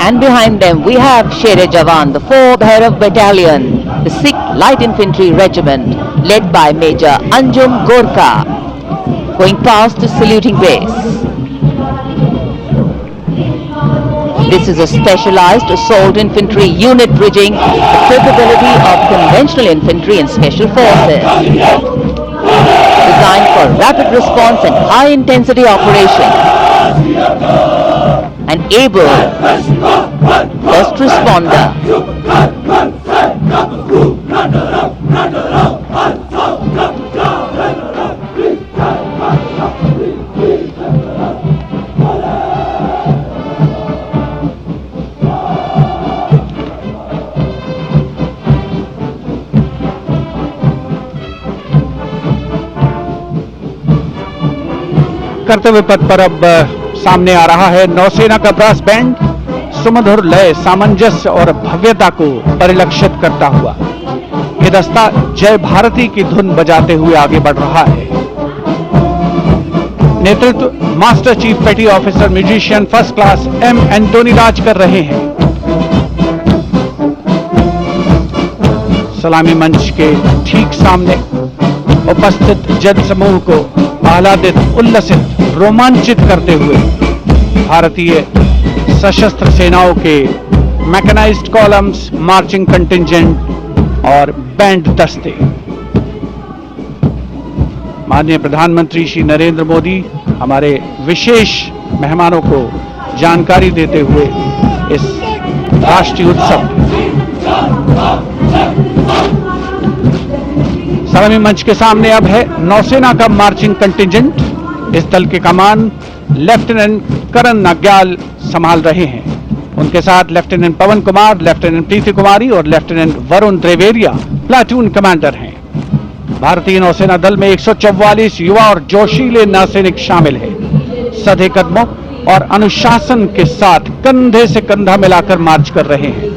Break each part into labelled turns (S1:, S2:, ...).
S1: And behind them we have Sher-e Jawan, the 4th Bhairav Battalion, the 6th Light Infantry Regiment, led by Major Anjum Gorkha, going past the saluting base. This is a specialized assault infantry unit bridging the capability of conventional infantry and special forces. Designed for rapid response and high intensity operations. An able first responder.
S2: कर्तव्य पथ पर अब सामने आ रहा है नौसेना का brass band, सुमधुर लय, सामंजस्य और भव्यता को परिलक्षित करता हुआ ये दस्ता जय भारती की धुन बजाते हुए आगे बढ़ रहा है। नेतृत्व master chief petty officer musician first class M Antony Raj कर रहे हैं। सलामी मंच के ठीक सामने उपस्थित जन समूह को आह्लादित, उल्लसित, रोमांचित करते हुए भारतीय सशस्त्र सेनाओं के मैकेनाइज्ड कॉलम्स, मार्चिंग कंटिंजेंट और बैंड दस्ते। माननीय प्रधानमंत्री श्री नरेंद्र मोदी हमारे विशेष मेहमानों को जानकारी देते हुए इस राष्ट्रीय उत्सव सलामी मंच के सामने अब है नौसेना का मार्चिंग कंटिंजेंट। इस दल के कमान लेफ्टिनेंट करण नाग्याल संभाल रहे हैं। उनके साथ लेफ्टिनेंट पवन कुमार, लेफ्टिनेंट प्रीति कुमारी और लेफ्टिनेंट वरुण त्रिवेरिया प्लाटून कमांडर हैं। भारतीय नौसेना दल में 144 युवा और जोशीले नौसैनिक शामिल हैं। सधे कदमों और अनुशासन के साथ कंधे से कंधा मिलाकर मार्च कर रहे हैं।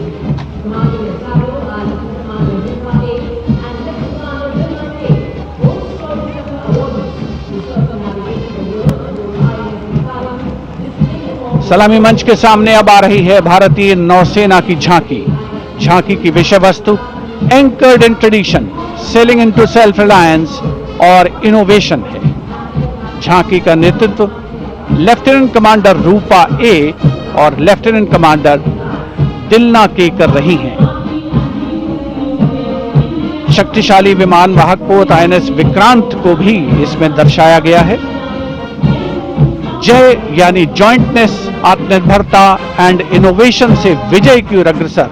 S2: सलामी मंच के सामने अब आ रही है भारतीय नौसेना की झांकी। झांकी की विषय वस्तु anchored in tradition, sailing into self reliance और इनोवेशन है। झांकी का नेतृत्व लेफ्टिनेंट कमांडर रूपा ए और लेफ्टिनेंट कमांडर दिलना के कर रही हैं। शक्तिशाली विमान वाहक पोत आईएनएस विक्रांत को भी इसमें दर्शाया गया है। जय यानी जॉइंटनेस, आत्मनिर्भरता एंड इनोवेशन से विजय की ओर अग्रसर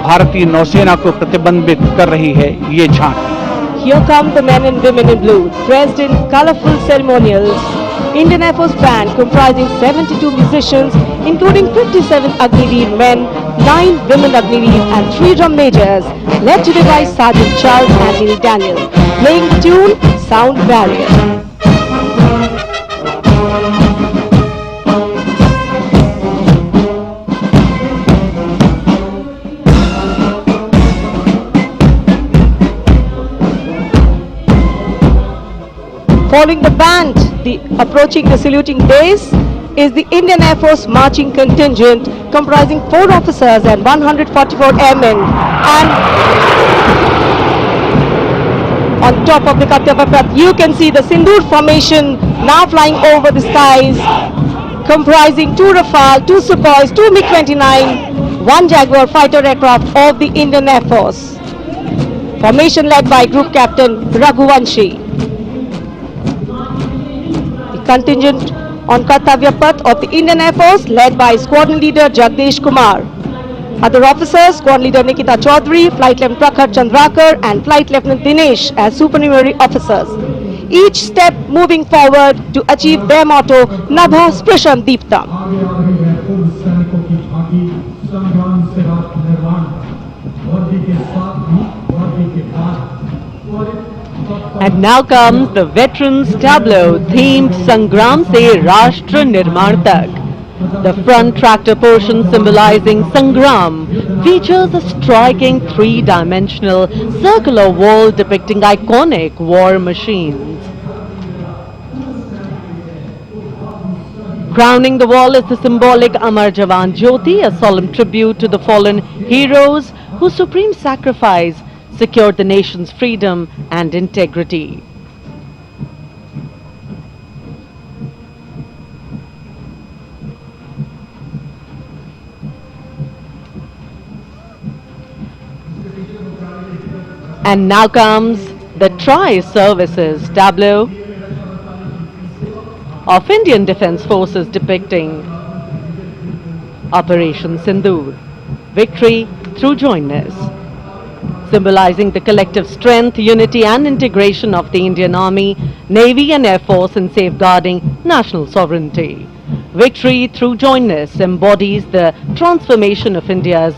S2: भारतीय नौसेना को प्रतिबिंबित कर रही है ये झांकी।
S3: Here come the men and women in blue, dressed in colorful ceremonials. Indian Air Force band comprising 72 musicians, including 57 Agniveer men, 9 women Agniveer and 3 drum majors, led today by Sergeant Charles Anthony Daniel, playing the tune Sound Barrier. Following the band, approaching the saluting base is the Indian Air Force marching contingent comprising 4 officers and 144 airmen. And on top of the Kartavya Path, you can see the Sindoor formation now flying over the skies, comprising 2 Rafale, 2 Sukhoi, 2 MiG-29, 1 Jaguar fighter aircraft of the Indian Air Force. Formation led by Group Captain Raghuvanshi. Contingent on Kartavya Path of the Indian Air Force led by Squadron Leader Jagdish Kumar. Other officers, Squadron Leader Nikita Chaudhary, Flight Lieutenant Prakhar Chandrakar and Flight Lieutenant Dinesh as supernumerary officers. Each step moving forward to achieve their motto, Nabha Sprisham Deeptam.
S4: And now comes the Veterans Tableau themed Sangram Se Rashtra Nirman Tak. The front tractor portion symbolizing Sangram features a striking 3-dimensional circular wall depicting iconic war machines. Crowning the wall is the symbolic Amar Jawan Jyoti, a solemn tribute to the fallen heroes whose supreme sacrifice secured the nation's freedom and integrity. And now comes the Tri-Services tableau of Indian Defence Forces depicting Operation Sindoor, victory through jointness, symbolizing the collective strength, unity and integration of the Indian Army, Navy and Air Force in safeguarding national sovereignty. Victory through jointness embodies the transformation of India's